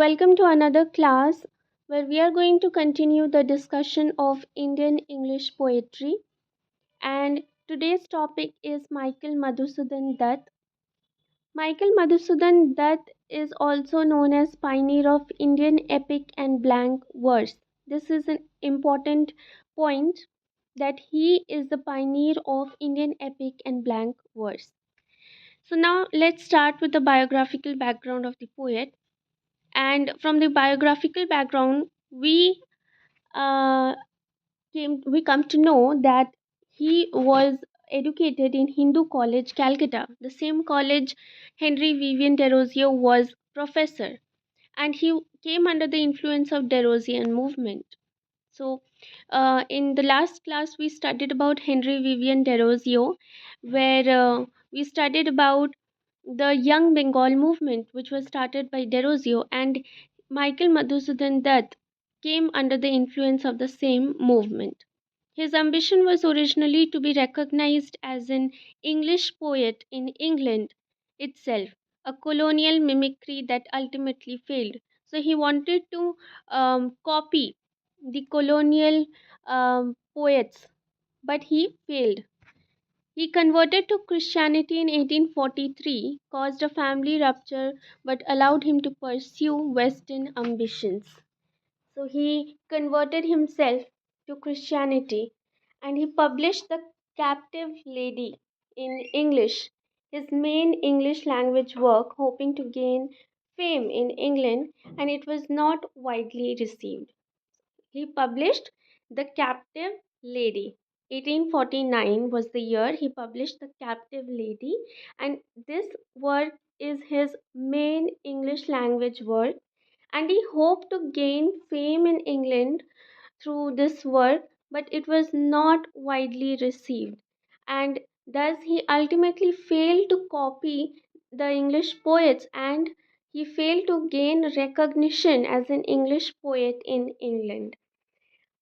Welcome to another class where we are going to continue the discussion of Indian English poetry. And today's topic is Michael Madhusudan Dutt. Michael Madhusudan Dutt is also known as pioneer of Indian epic and blank verse. This is an important point that he is the pioneer of Indian epic and blank verse. So now let's start with the biographical background of the poet. And from the biographical background, uh, we come to know that he was educated in Hindu College, Calcutta, the same college Henry Vivian Desrosiers was professor, and he came under the influence of Desrosiers movement. So, in the last class, we studied about Henry Vivian Desrosiers, where we studied about the Young Bengal movement, which was started by Desrosiers, and Michael Madhusudan Dutt came under the influence of the same movement. His ambition was originally to be recognized as an English poet in England itself, a colonial mimicry that ultimately failed. So he wanted to copy the colonial poets, but he failed. He converted to Christianity in 1843, caused a family rupture, but allowed him to pursue Western ambitions. So he converted himself to Christianity and he published The Captive Lady in English, his main English language work, hoping to gain fame in England, and it was not widely received. He published The Captive Lady. 1849 was the year he published The Captive Lady, and this work is his main English language work. And he hoped to gain fame in England through this work, but it was not widely received. And thus, he ultimately failed to copy the English poets and he failed to gain recognition as an English poet in England.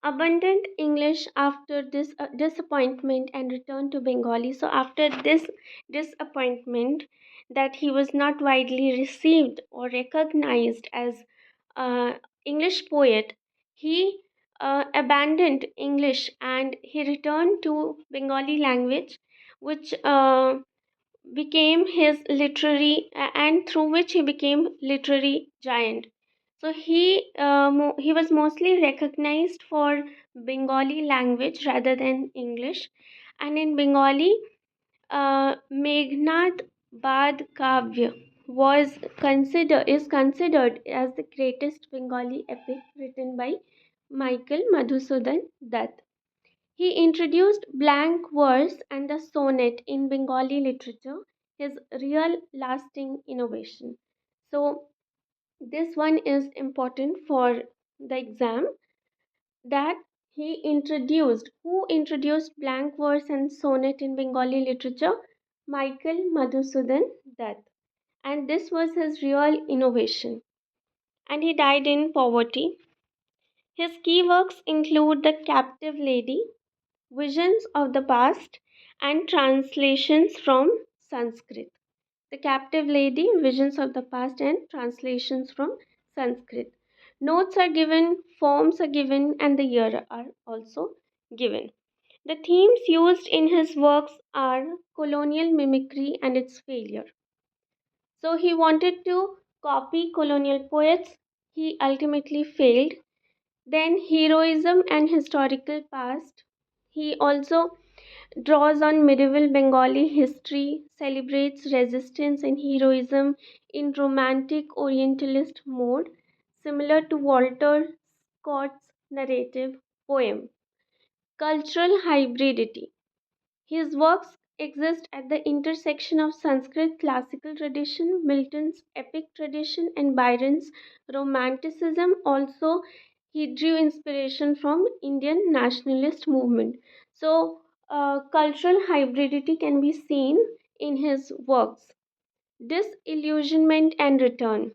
Abundant English after this disappointment and returned to Bengali. So, after this disappointment, that he was not widely received or recognized as English poet, he abandoned English and he returned to Bengali language, which became his literary and through which he became literary giant. So he was mostly recognized for Bengali language rather than English, and in Bengali, Meghnad Bad Kavya is considered as the greatest Bengali epic written by Michael Madhusudan Dutt. He introduced blank verse and the sonnet in Bengali literature, his real lasting innovation. So, this one is important for the exam, that who introduced blank verse and sonnet in Bengali literature? Michael Madhusudan Dutt. And this was his real innovation. And he died in poverty. His key works include The Captive Lady, Visions of the Past, and translations from Sanskrit. The Captive Lady, Visions of the Past, and translations from Sanskrit. Notes are given, forms are given, and the year are also given. The themes used in his works are colonial mimicry and its failure. So he wanted to copy colonial poets. He ultimately failed. Then heroism and historical past. He also draws on medieval Bengali history, celebrates resistance and heroism in romantic Orientalist mode, similar to Walter Scott's narrative poem. Cultural hybridity. His works exist at the intersection of Sanskrit classical tradition, Milton's epic tradition, and Byron's romanticism. Also, he drew inspiration from Indian nationalist movement. So, cultural hybridity can be seen in his works. Disillusionment and return.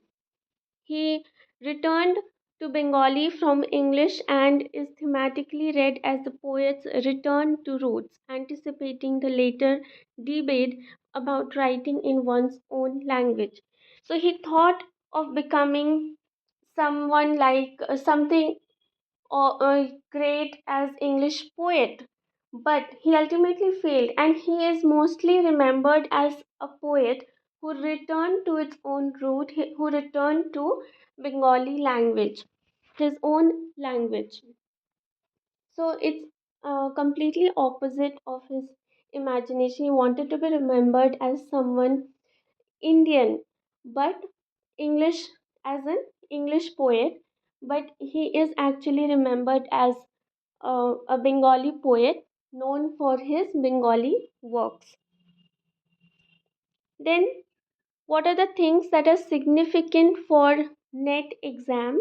He returned to Bengali from English and is thematically read as the poet's return to roots, anticipating the later debate about writing in one's own language. So he thought of becoming someone like something great as English poet, but he ultimately failed, and he is mostly remembered as a poet who returned to its own root, who returned to Bengali language, his own language. So it's completely opposite of his imagination. He wanted to be remembered as someone Indian, but English, as an English poet, but he is actually remembered as a Bengali poet known for his Bengali works. Then, what are the things that are significant for NET exam?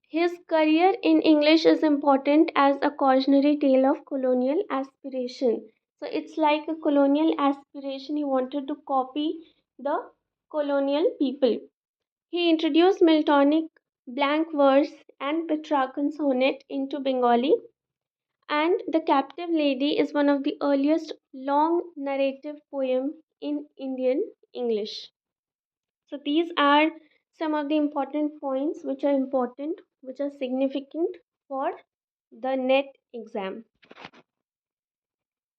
His career in English is important as a cautionary tale of colonial aspiration. So it's like a colonial aspiration. He wanted to copy the colonial people. He introduced Miltonic blank verse and Petrarchan sonnet into Bengali, and The Captive Lady is one of the earliest long narrative poem in Indian English. So these are some of the important points which are important, which are significant for the NET exam.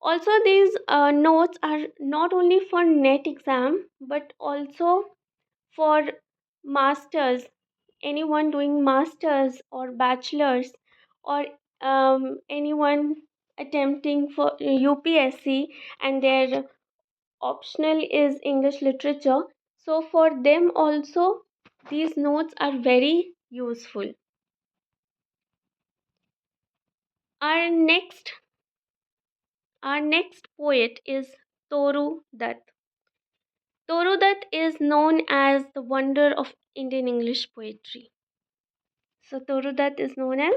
Also, these notes are not only for NET exam but also for masters, anyone doing masters or bachelors, or anyone attempting for UPSC and their optional is English literature. So for them also these notes are very useful. Our next our next poet is Toru Dutt. Toru Dutt is known as the wonder of Indian English poetry. So Toru Dutt is known as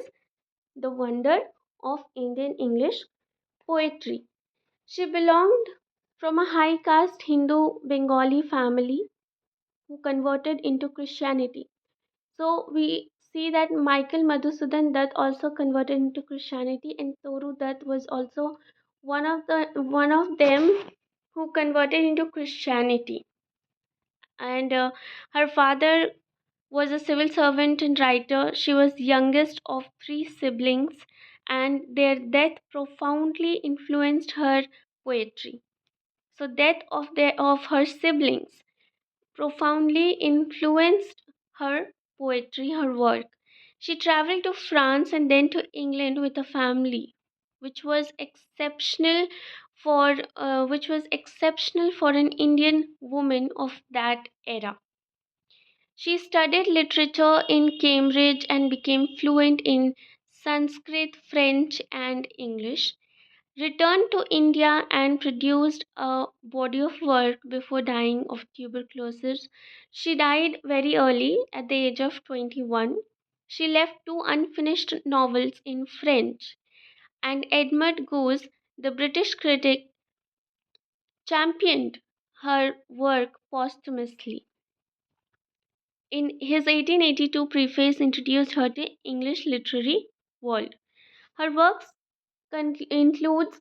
the wonder of Indian English poetry. She belonged from a high caste Hindu Bengali family who converted into Christianity. So we see that Michael Madhusudan Dutt also converted into Christianity, and Toru Dutt was also one of them who converted into Christianity. And her father was a civil servant and writer. She was youngest of three siblings, and their death profoundly influenced her poetry. So death of her siblings profoundly influenced her poetry, her work. She traveled to France and then to England with a family, which was exceptional for an Indian woman of that era. She studied literature in Cambridge and became fluent in Sanskrit, French, and English. Returned to India and produced a body of work before dying of tuberculosis. She died very early at the age of 21. She left two unfinished novels in French, and Edmund Goose, the British critic, championed her work posthumously. In his 1882 preface introduced her to English literary world. Her works includes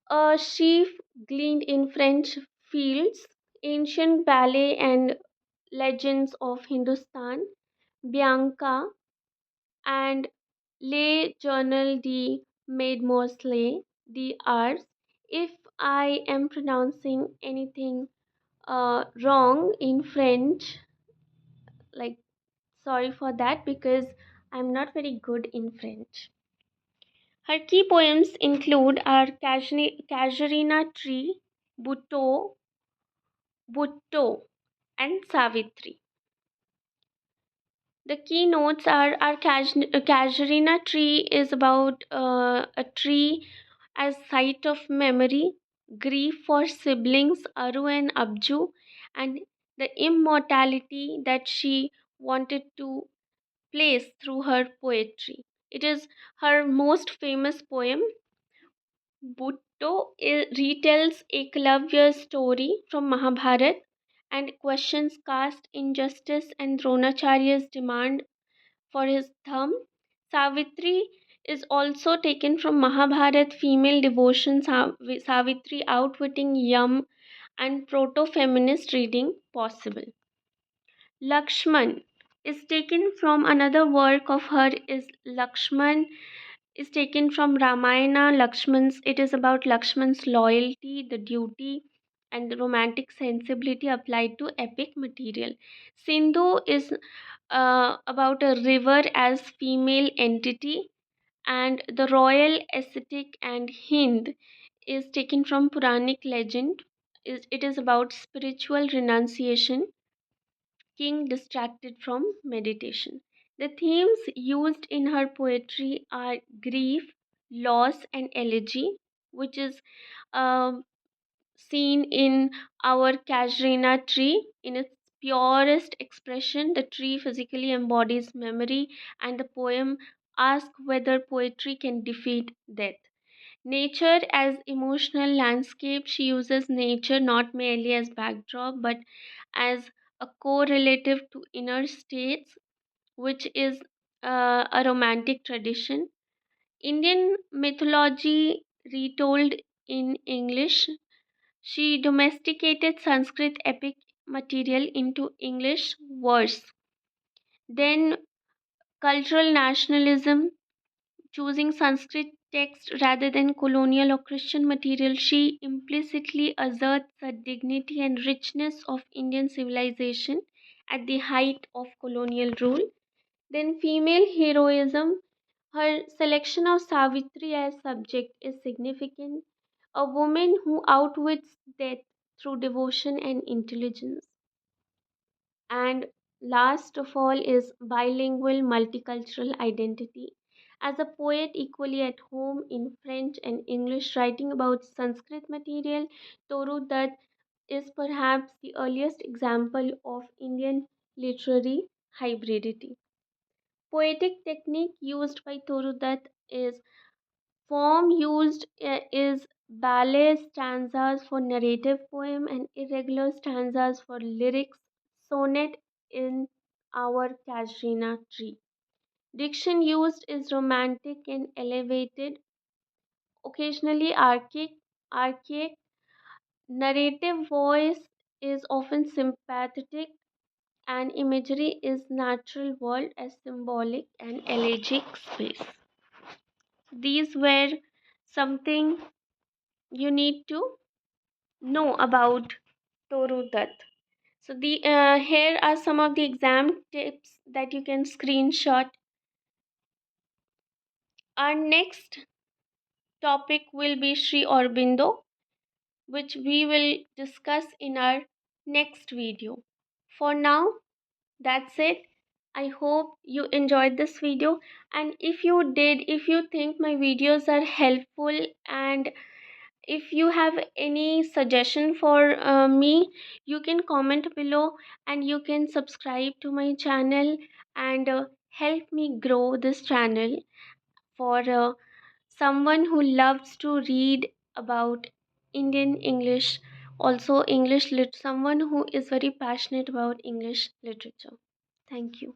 A Sheaf Gleaned in French Fields, Ancient Ballet and Legends of Hindustan, Bianca, and Le Journal de Mademoiselle d'Ars. If I am pronouncing anything wrong in French, like, sorry for that, because I'm not very good in French. Her key poems include our Casuarina Tree, Butto, and Savitri. The keynotes are our Casuarina Tree is about a tree as site of memory, grief for siblings Aru and Abju, and the immortality that she wanted to place through her poetry. It is her most famous poem. Bhutto retells Eklavya's story from Mahabharata and questions caste injustice and Dronacharya's demand for his thumb. Savitri is also taken from Mahabharata female devotion, Savitri outwitting Yam, and proto feminist reading possible. Lakshman. is taken from another work of her is Lakshman, is taken from Ramayana. Lakshman's, it is about Lakshman's loyalty, the duty, and the romantic sensibility applied to epic material. Sindhu is about a river as female entity, and the royal aesthetic, and Hind is taken from Puranic legend. It is about spiritual renunciation, king distracted from meditation. The themes used in her poetry are grief, loss, and elegy, which is um, seen in our Casuarina tree. In its purest expression, the tree physically embodies memory, and the poem asks whether poetry can defeat death. Nature as emotional landscape, she uses nature not merely as backdrop but as a correlative to inner states, which is a romantic tradition. Indian mythology retold in English, she domesticated Sanskrit epic material into English verse. Then, cultural nationalism, choosing Sanskrit text rather than colonial or Christian material, she implicitly asserts the dignity and richness of Indian civilization at the height of colonial rule. Then, female heroism, her selection of Savitri as subject is significant, a woman who outwits death through devotion and intelligence. And last of all is bilingual multicultural identity. As a poet equally at home in French and English, writing about Sanskrit material, Toru Dutt is perhaps the earliest example of Indian literary hybridity. Poetic technique used by Toru Dutt is form used is ballet stanzas for narrative poem and irregular stanzas for lyrics, sonnet in our Casuarina tree. Diction used is romantic and elevated, occasionally archaic. Narrative voice is often sympathetic, and imagery is natural world as symbolic and elegiac space. These were something you need to know about Toru Dutt. So the here are some of the exam tips that you can screenshot. Our next topic will be Sri Aurobindo, which we will discuss in our next video. For now, that's it. I hope you enjoyed this video, and if you did, if you think my videos are helpful, and if you have any suggestion for me, you can comment below, and you can subscribe to my channel, and help me grow this channel for someone who loves to read about Indian English, also someone who is very passionate about English literature. Thank you.